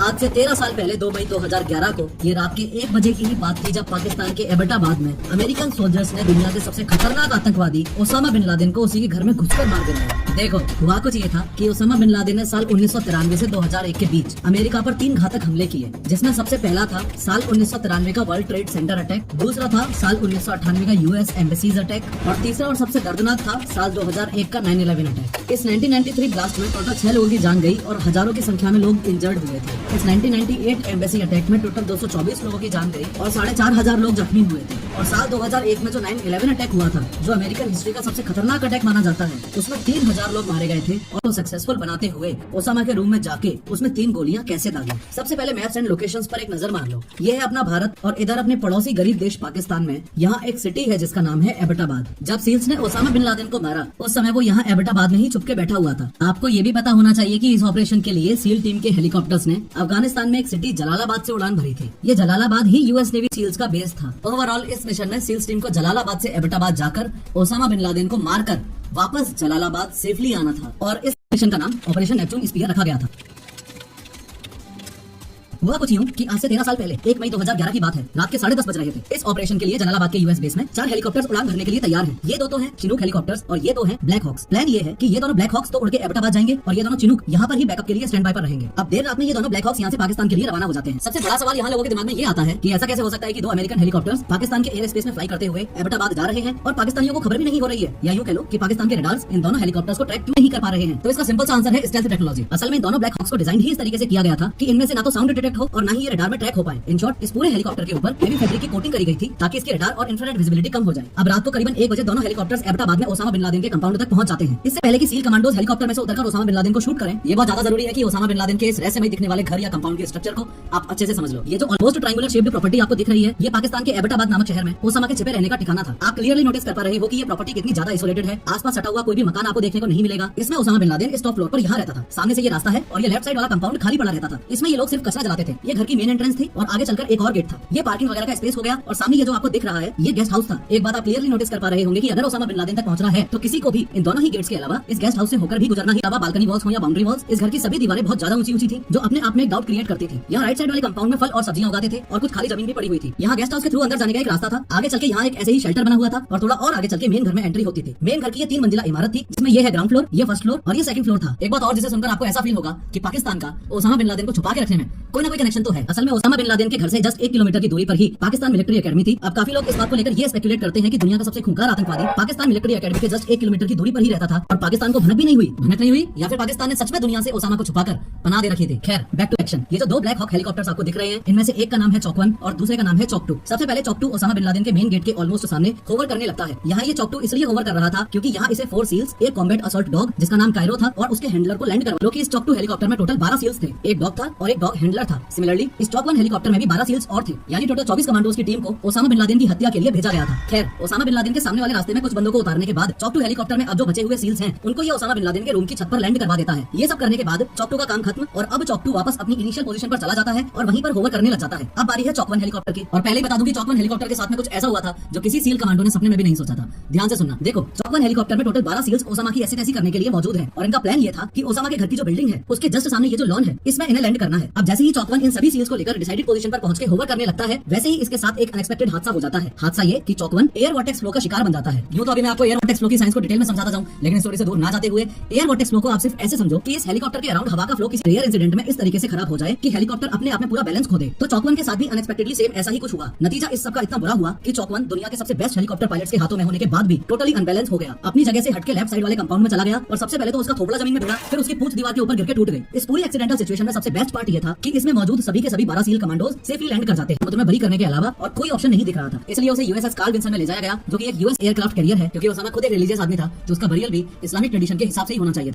आज से 13 साल पहले 2 मई 2011 को ये रात के 1 बजे की ही बात थी जब पाकिस्तान के एबटाबाद में अमेरिकन सोल्जर्स ने दुनिया के सबसे खतरनाक आतंकवादी ओसामा बिन लादेन को उसी के घर में घुसकर मार दिया। देखो, हुआ कुछ ये था कि ओसामा बिन लादेन ने साल 1993 से 2001 के बीच अमेरिका पर 3 घातक हमले किए, जिसमें सबसे पहला था साल 1993 का वर्ल्ड ट्रेड सेंटर अटैक, दूसरा था साल 1998 का यूएस एम्बेसीज अटैक और तीसरा और सबसे दर्दनाक था साल 2001 का 9/11 अटैक। इस 1993 ब्लास्ट में टोटल 6 लोगों की जान गई और हजारों की संख्या में लोग इंजर्ड हुए थे। इस 1998 एम्बेसी अटैक में टोटल 224 लोगों की जान गई और 4,500 लोग जख्मी हुए थे। और साल 2001 में जो 9/11 अटैक हुआ था, जो अमेरिकन हिस्ट्री का सबसे खतरनाक अटैक माना जाता है, उसमें 3000 लोग मारे गए थे। और सक्सेसफुल बनाते हुए ओसामा के रूम में जाके उसमें 3 गोलियां कैसे दागी। सबसे पहले मैप्स एंड लोकेशंस पर एक नजर मार लो। ये है अपना भारत और इधर अपने पड़ोसी गरीब देश पाकिस्तान में यहाँ एक सिटी है जिसका नाम है एबटाबाद। जब सील्स ने ओसामा बिन लादेन को मारा उस समय वो यहाँ एबटाबाद में ही छुपके बैठा हुआ था। आपको ये भी पता होना चाहिए कि इस ऑपरेशन के लिए सील टीम के हेलीकॉप्टर्स ने अफगानिस्तान में एक सिटी जलालाबाद से उड़ान भरी थी। ये जलालाबाद ही यूएस नेवी सील्स का बेस था। ओवरऑल इस मिशन में सील्स टीम को जलालाबाद से एबटाबाद जाकर ओसामा बिन लादेन को मारकर वापस जलालाबाद सेफली आना था और इस मिशन का नाम ऑपरेशन नेपच्यून स्पीयर रखा गया था। हुआ कुछ यूं कि आज से 13 साल पहले 1 मई 2011 की बात है। रात के 10:30 बज रहे थे। इस ऑपरेशन के लिए जलालाबाद के यूएस बेस में 4 हेलीकॉप्टर्स उड़ान भरने के लिए तैयार हैं। ये दो तो हैं चिनूक हेलीकॉप्टर्स और ये दो हैं ब्लैक हॉक्स। प्लान ये है कि ये दोनों ब्लैक हॉक्स तो उड़ के एबटाबाद जाएंगे और ये दोनों चिनूक यहाँ पर ही बैकअप के लिए स्टैंड बाय पर रहेंगे। अब देर रात में ये दोनों ब्लैक हॉक्स यहाँ से पाकिस्तान के लिए रवाना हो जाते हैं। सबसे बड़ा सवाल यहाँ लोगों के दिमाग में ये आता है कि ऐसा कैसे हो सकता है कि 2 अमेरिकन हेलीकॉप्टर्स पाकिस्तान के एयर स्पेस में फ्लाई करते हुए एबटाबाद जा रहे हैं और पाकिस्तानियों को खबर भी नहीं हो रही है, या यूं कह लो कि पाकिस्तान के रडार्स इन दोनों हेलीकॉप्टर्स को ट्रैक क्यों नहीं कर पा रहे हैं। तो इसका सिंपल सा आंसर है स्टेल्थ टेक्नोलॉजी। असल में दोनों ब्लैक हॉक्स को डिजाइन ही इस तरीके से किया गया था कि इनमें से ना तो साउंड डिटेक्ट हो और ना ही ये रडार में ट्रैक हो पाए। इन शॉर्ट, इस पूरे हेलीकॉप्टर के ऊपर हेवी फैब्रिक की कोटिंग करी गई थी ताकि इसके रडार और इंफ्रारेड विजिबिलिटी कम हो जाए। अब रात को करीबन 1 बजे दोनों हेलीकॉप्टर्स एबटाबाद में ओसामा बिन लादेन के कंपाउंड तक पहुंच जाते हैं। इससे पहले कि सील कमांडोज हेलीकॉप्टर में से उतरकर ओसामा बिन लादेन को शूट करें, ये बहुत ज्यादा जरूरी है कि ओसामा बिन लादेन के इस रहस्यमय दिखने वाले घर या कंपाउंड के स्ट्रक्चर को आप अच्छे से समझ लो। ये जो ऑलमोस्ट ट्रायंगुलर शेप्ड प्रॉपर्टी आपको दिख रही है, ये पाकिस्तान के एबटाबाद नामक शहर में ओसामा के छिपे रहने का ठिकाना था। आप क्लियरली नोटिस कर पा रहे हो कि ये प्रॉपर्टी कितनी ज्यादा आइसोलेटेड है। आसपास सटा हुआ कोई भी मकान आपको देखने को नहीं मिलेगा। इसमें ओसामा बिन लादेन इस टॉप फ्लोर पर यहाँ रहता था। सामने से ये रास्ता है और ये लेफ्ट साइड वाला कंपाउंड खाली पड़ा रहता था। इसमें ये लोग सिर्फ कचरा जलाते थे। ये घर की मेन एंट्रेंस थी और आगे चलकर एक और गेट था। ये पार्किंग वगैरह का स्पेस हो गया और सामने ये जो आपको दिख रहा है ये गेस्ट हाउस था। एक बात आप क्लियरली नोटिस कर पा रहे होंगे कि अगर ओसामा बिन लादेन तक पहुंचना है तो किसी को भी इन दोनों ही गेट्स के अलावा इस गेस्ट हाउस से होकर भी गुजरना ही। अलावा बालकनी वॉल्स हो या बाउंड्री वॉल्स, इस घर की सभी दीवारें बहुत ज्यादा ऊंची थी जो अपने आप में एक डाउट क्रिएट करती थी। यहाँ राइट साइड वाले कंपाउंड में फल और सब्जियां उगाते थे और कुछ खाली जमीन भी पड़ी हुई थी। यहाँ गेस्ट हाउस के थ्रू अंदर जाने का एक रास्ता था। आगे चल के यहाँ एक ऐसे ही शेल्टर बना हुआ था और थोड़ा और आगे चल के मेन घर में एंट्री होती थी। मेन घर की ये 3 मंजिला इमारत थी जिसमें ये है ग्राउंड फ्लोर, ये फर्स्ट फ्लोर और ये सेकंड फ्लोर था। एक बात और जिसे सुनकर आपको ऐसा फील होगा कि पाकिस्तान का ओसामा बिन लादेन को छुपा के रखने में कोई ना कोई कनेक्शन तो है। असल में ओसामा बिन लादेन के घर से जस्ट 1 किलोमीटर की दूरी पर ही पाकिस्तान मिलिट्री एकेडमी थी। अब काफी लोग इस बात को लेकर ये स्पेकुलेट करते हैं कि दुनिया का सबसे खूंखार आतंकवादी पाकिस्तान मिलिट्री एकेडमी के जस्ट 1 किलोमीटर की दूरी पर ही रहता था और पाकिस्तान को भनक भी नहीं हुई, या फिर पाकिस्तान ने सच में दुनिया से ओसामा को छुपाकर पनाह दे रखी थी। खैर, बैक टू एक्शन। ये जो 2 ब्लैक हॉक हेलीकॉप्टर्स आपको दिख रहे हैं, इनमें से एक का नाम है चॉक 1 और दूसरे का नाम है चॉक 2। सबसे पहले चॉक 2 ओसामा बिन लादेन के मेन गेट के ऑलमोस्ट सामने होवर करने लगता है। यहाँ ये चॉक 2 इसलिए होवर कर रहा था क्योंकि यहाँ इसे 4 सील्स, एक कॉम्बैट असॉल्ट डॉग जिसका नाम कायरो था और उसके हैंडलर को लैंड करवा। इस चॉक 2 हेलीकॉप्टर में टोटल 12 सील्स थे, एक डॉग था और एक डॉग हैंडलर था। सिमिलरली इस चॉक 1 हेलीकॉप्टर में भी 12 सील्स और थे, यानी टोटल 24 कमांडोज की टीम को ओसामा बिन लादेन की हत्या के लिए भेजा गया था। खैर, ओसामा बिन लादेन के सामने वाले रास्ते में कुछ बंदों को उतारने के बाद चॉक 2 हेलीकॉप्टर में अब जो बचे हुए सील्स हैं उनको ये ओसामा बिन लादेन के रूम की छत पर लैंड करवा देता है। ये सब करने के बाद चॉक 2 का काम खत्म और अब चॉक 2 वापस अपनी इनिशियल पोजीशन पर चला जाता है और वहीं पर होवर करने लग जाता है। अब बारी है चॉक 1 हेलीकॉप्टर की। और पहले बता दूं कि चॉक 1 हेलीकॉप्टर के साथ में कुछ ऐसा हुआ था जो किसी सील कमांडो ने सपने में भी नहीं सोचा था। ध्यान से सुनना। देखो, चॉक 1 हेलीकॉप्टर में टोटल 12 सील्स ओसामा की ऐसी तैसी करने के लिए मौजूद है और इनका प्लान ये था कि ओसामा के घर की जो बिल्डिंग है उसके जस्ट सामने ये जो लॉन है इसमें इन्हें लैंड करना है। अब जैसे ही चॉक 1 इन सभी सील्स को लेकर डिसाइडेड पोजीशन पर पहुंच के होवर करने लगता है, वैसे ही इसके साथ एक अनएक्सपेक्टेड हादसा हो जाता है। हादसा ये कि चॉक 1 एयर वॉर्टेक्स फ्लो का शिकार बन जाता है। यूं तो अभी मैं आपको एयर वॉर्टेक्स फ्लो की साइंस को डिटेल में समझाता जाऊं, लेकिन स्टोरी से दूर ना जाते हुए एयर वॉर्टेक्स फ्लो को आप सिर्फ ऐसे समझो कि इस हेलीकॉप्टर के अराउंड हवा का फ्लो किसी रेयर इंसिडेंट में इस तरीके से खराब हो जाए कि हेलीकॉप्टर अपने आप में पूरा बैलेंस खो दे। तो चॉक 1 के साथ भी अनएक्सपेक्टेडली सेम ऐसा ही कुछ हुआ। नतीजा इस सब का इतना बुरा हुआ कि चॉक 1 दुनिया के सबसे बेस्ट हेलीकॉप्टर पायलट्स के हाथों में होने के बाद भी टोटली अनबैलेंस हो गया। अपनी जगह से हटके लेफ्ट साइड वाले कंपाउंड में चला गया और सबसे पहले तो उसका थोबड़ा जमीन में भिड़ा, फिर उसकी पूंछ दीवार के ऊपर गिर के टूट गई। इस पूरी एक्सीडेंटल सिचुएशन में सबसे बेस्ट पार्ट ये था कि इसमें मौजूद सभी के सभी 12 सील कमांडोज सेफली लैंड कर जाते हैं। मतलब बरी करने के अलावा और कोई ऑप्शन नहीं दिख रहा था, इसलिए उसे यूएसएस कार्ल विंसन में ले जाया गया जो कि एक यूएस एयरक्राफ्ट कैरियर है, क्योंकि ओसामा खुद एक रिलीजियस आदमी था जो उसका बरियल भी इस्लामिक ट्रेडिशन के हिसाब से ही होना चाहिए।